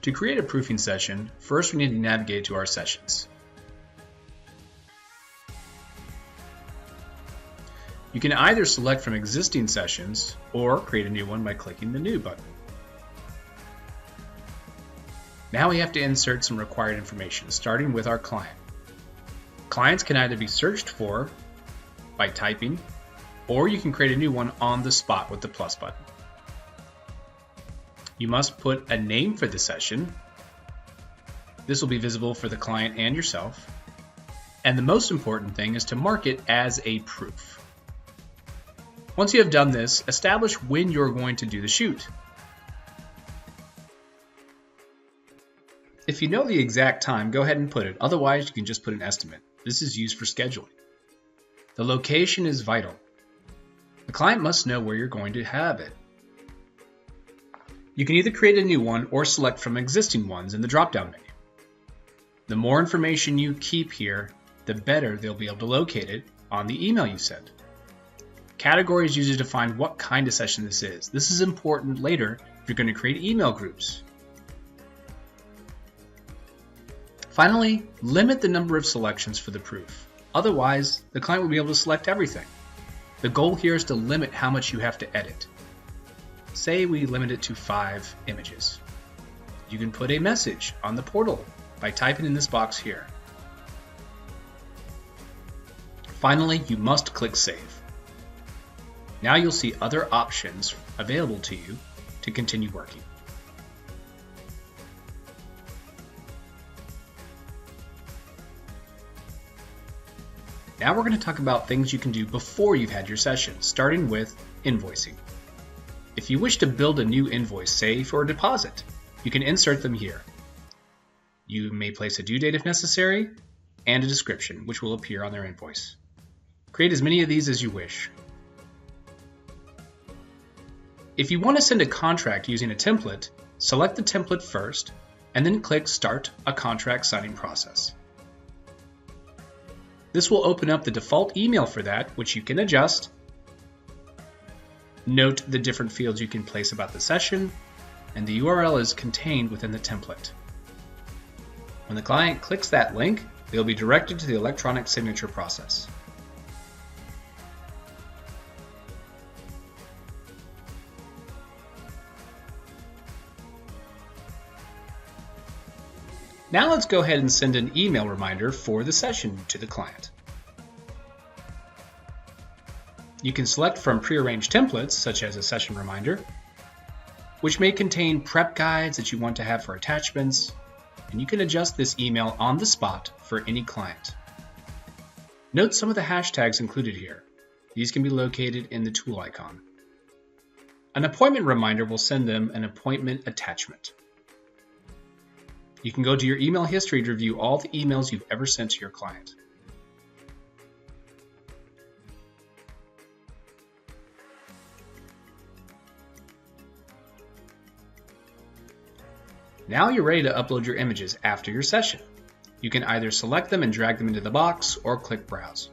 To create a proofing session, first we need to navigate to our sessions. You can either select from existing sessions or create a new one by clicking the New button. Now we have to insert some required information, starting with our client. Clients can either be searched for by typing, or you can create a new one on the spot with the plus button. You must put a name for the session. This will be visible for the client and yourself. And the most important thing is to mark it as a proof. Once you have done this, establish when you're going to do the shoot. If you know the exact time, go ahead and put it. Otherwise, you can just put an estimate. This is used for scheduling. The location is vital. The client must know where you're going to have it. You can either create a new one or select from existing ones in the drop-down menu. The more information you keep here, the better they'll be able to locate it on the email you send. Categories usually define what kind of session this is. This is important later if you're going to create email groups. Finally, limit the number of selections for the proof. Otherwise, the client will be able to select everything. The goal here is to limit how much you have to edit. Say we limit it to 5 images. You can put a message on the portal by typing in this box here. Finally, you must click Save. Now you'll see other options available to you to continue working. Now we're going to talk about things you can do before you've had your session, starting with invoicing. If you wish to build a new invoice, say for a deposit, you can insert them here. You may place a due date if necessary, and a description, which will appear on their invoice. Create as many of these as you wish. If you want to send a contract using a template, select the template first, and then click Start a Contract Signing Process. This will open up the default email for that, which you can adjust. Note the different fields you can place about the session, and the URL is contained within the template. When the client clicks that link, they'll be directed to the electronic signature process. Now let's go ahead and send an email reminder for the session to the client. You can select from prearranged templates, such as a session reminder, which may contain prep guides that you want to have for attachments, and you can adjust this email on the spot for any client. Note some of the hashtags included here. These can be located in the tool icon. An appointment reminder will send them an appointment attachment. You can go to your email history to review all the emails you've ever sent to your client. Now you're ready to upload your images after your session. You can either select them and drag them into the box or click Browse.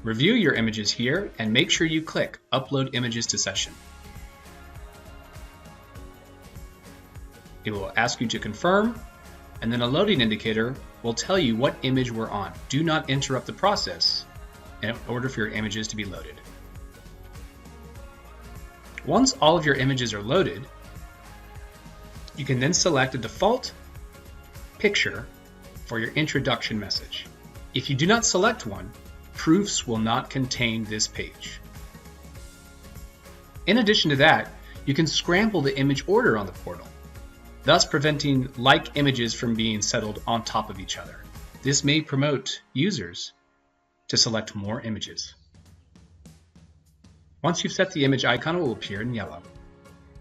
Review your images here and make sure you click Upload Images to Session. It will ask you to confirm, and then a loading indicator will tell you what image we're on. Do not interrupt the process in order for your images to be loaded. Once all of your images are loaded, you can then select a default picture for your introduction message. If you do not select one, proofs will not contain this page. In addition to that, you can scramble the image order on the portal, thus preventing like images from being settled on top of each other. This may promote users to select more images. Once you've set the image icon, it will appear in yellow.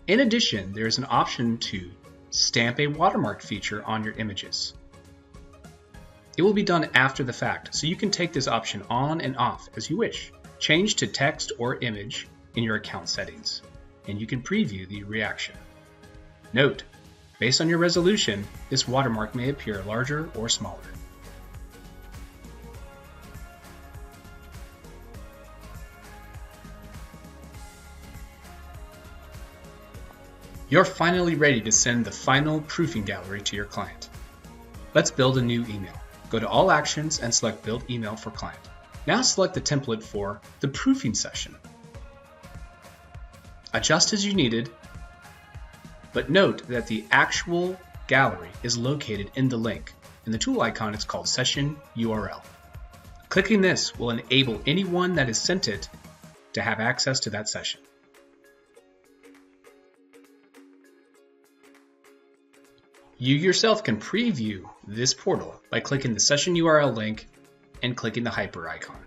In addition, there is an option to stamp a watermark feature on your images. It will be done after the fact, so you can take this option on and off as you wish. Change to text or image in your account settings, and you can preview the reaction. Note, based on your resolution, this watermark may appear larger or smaller. You're finally ready to send the final proofing gallery to your client. Let's build a new email. Go to All Actions and select Build Email for Client. Now select the template for the proofing session. Adjust as you needed, but note that the actual gallery is located in the link. In the tool icon, it's called Session URL. Clicking this will enable anyone that has sent it to have access to that session. You yourself can preview this portal by clicking the Session URL link and clicking the hyper icon.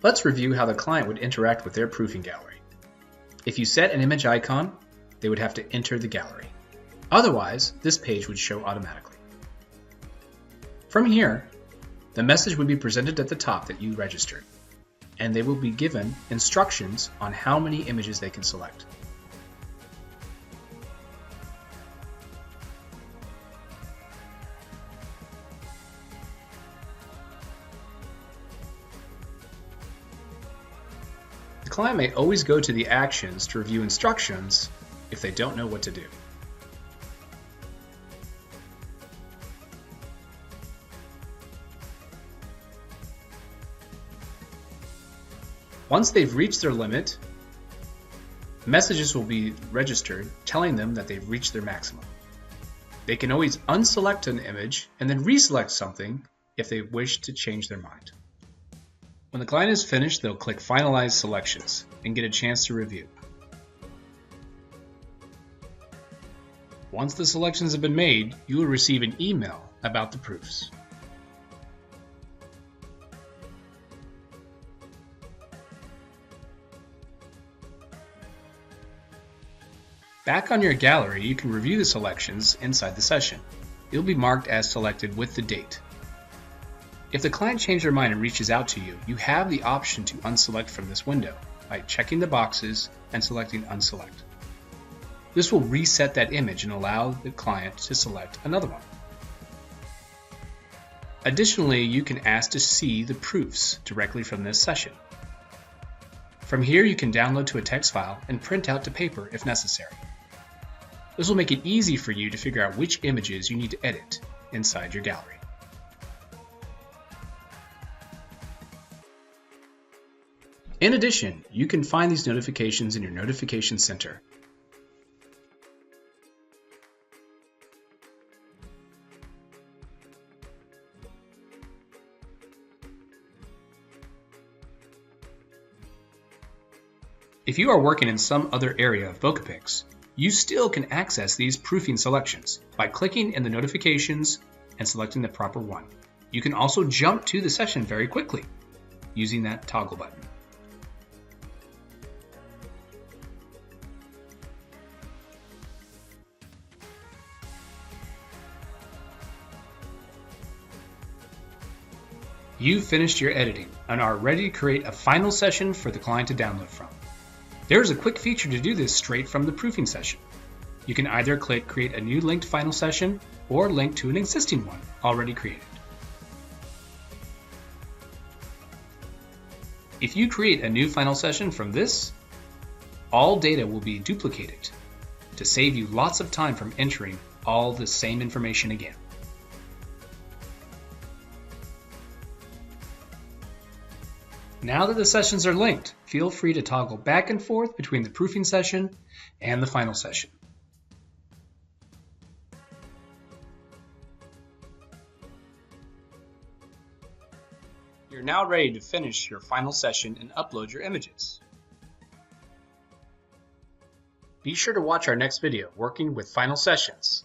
Let's review how the client would interact with their proofing gallery. If you set an image icon, they would have to enter the gallery. Otherwise, this page would show automatically. From here, the message would be presented at the top that you registered, and they will be given instructions on how many images they can select. The client may always go to the actions to review instructions if they don't know what to do. Once they've reached their limit, messages will be registered telling them that they've reached their maximum. They can always unselect an image and then reselect something if they wish to change their mind. When the client is finished, they'll click Finalize Selections and get a chance to review. Once the selections have been made, you will receive an email about the proofs. Back on your gallery, you can review the selections inside the session. It'll be marked as selected with the date. If the client changed their mind and reaches out to you, you have the option to unselect from this window by checking the boxes and selecting Unselect. This will reset that image and allow the client to select another one. Additionally, you can ask to see the proofs directly from this session. From here, you can download to a text file and print out to paper if necessary. This will make it easy for you to figure out which images you need to edit inside your gallery. In addition, you can find these notifications in your Notification Center. If you are working in some other area of BokehPix, you still can access these proofing selections by clicking in the notifications and selecting the proper one. You can also jump to the session very quickly using that toggle button. You've finished your editing and are ready to create a final session for the client to download from. There's a quick feature to do this straight from the proofing session. You can either click Create a new linked final session or link to an existing one already created. If you create a new final session from this, all data will be duplicated to save you lots of time from entering all the same information again. Now that the sessions are linked, feel free to toggle back and forth between the proofing session and the final session. You're now ready to finish your final session and upload your images. Be sure to watch our next video, Working with Final Sessions.